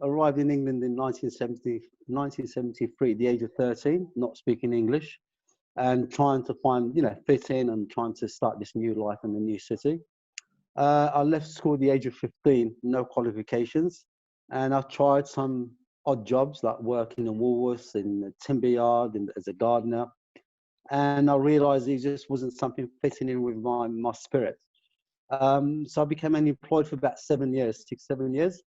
arrived in England in 1973, at the age of 13, not speaking English, and trying to find, fit in and trying to start this new life in a new city. I left school at the age of 15, no qualifications, and I tried some odd jobs like working in Woolworths, in the timber yard, as a gardener, and I realised it just wasn't something fitting in with my spirit. So I became unemployed for about 7 years, 6, 7 years.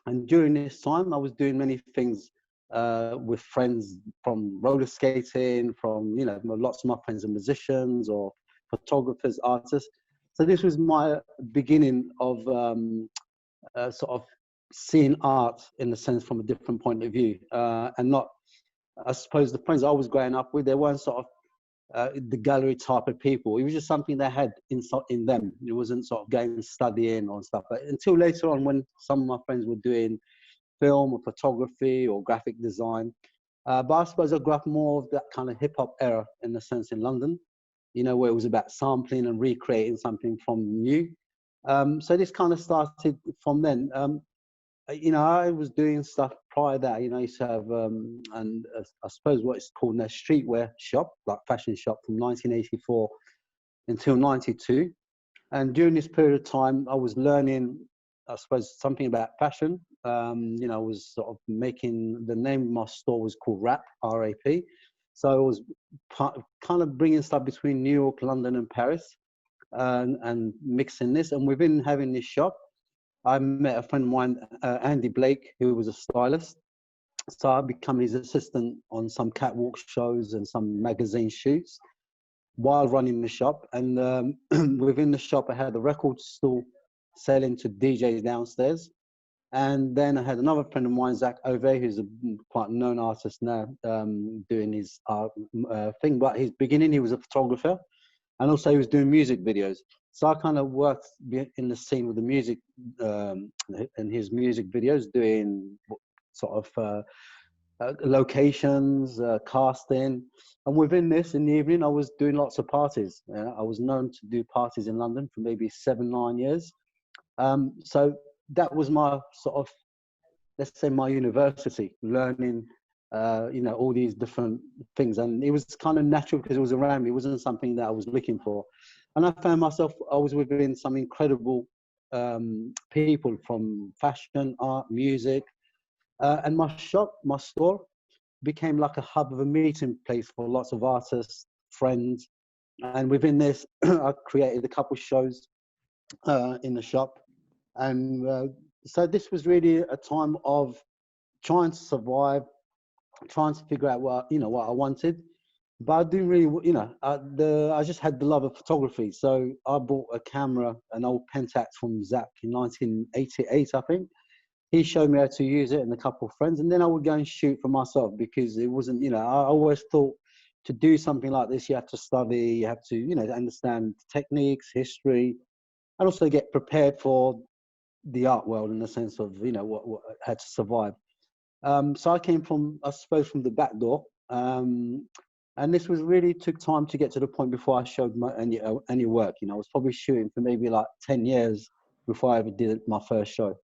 And during this time, I was doing many things with friends, from roller skating, from, lots of my friends are musicians or photographers, artists. So this was my beginning of sort of seeing art in a sense from a different point of view. And not, I suppose the friends I was growing up with, they weren't sort of the gallery type of people. It was just something they had in them. It wasn't sort of going studying or stuff. But until later on, when some of my friends were doing film or photography or graphic design. But I suppose I grew up more of that kind of hip hop era, in a sense, in London, where it was about sampling and recreating something from new. So this kind of started from then. I was doing stuff prior to that. I used to have, I suppose what it's called a streetwear shop, like fashion shop, from 1984 until 92. And during this period of time, I was learning, I suppose, something about fashion. I was sort of making, the name of my store was called RAP, R-A-P. So I was kind of bringing stuff between New York, London, and Paris, and mixing this. And within having this shop, I met a friend of mine, Andy Blake, who was a stylist. So I became his assistant on some catwalk shows and some magazine shoots while running the shop. And within the shop, I had a record store selling to DJs downstairs. And then I had another friend of mine, Zach Ove, who's a quite known artist now, doing his art thing. But his beginning, he was a photographer. And also he was doing music videos. So I kind of worked in the scene with the music, in his music videos, doing sort of locations, casting. And within this, in the evening, I was doing lots of parties. I was known to do parties in London for maybe 7, 9 years. So that was my sort of, let's say, my university, learning all these different things. And it was kind of natural because it was around me. It wasn't something that I was looking for. And I found myself, I was within some incredible people from fashion, art, music. And my shop, my store, became like a hub of a meeting place for lots of artists, friends. And within this, I created a couple of shows in the shop. And so this was really a time of trying to survive, trying to figure out what I wanted, but I didn't really, I just had the love of photography. So I bought a camera, an old Pentax from Zach in 1988, I think. He showed me how to use it and a couple of friends, and then I would go and shoot for myself, because it wasn't, I always thought to do something like this, you have to study, you have to, understand techniques, history, and also get prepared for the art world in the sense of, what had to survive. So I came from, I suppose, from the back door. And this was really took time to get to the point before I showed any work. I was probably shooting for maybe like 10 years before I ever did my first show.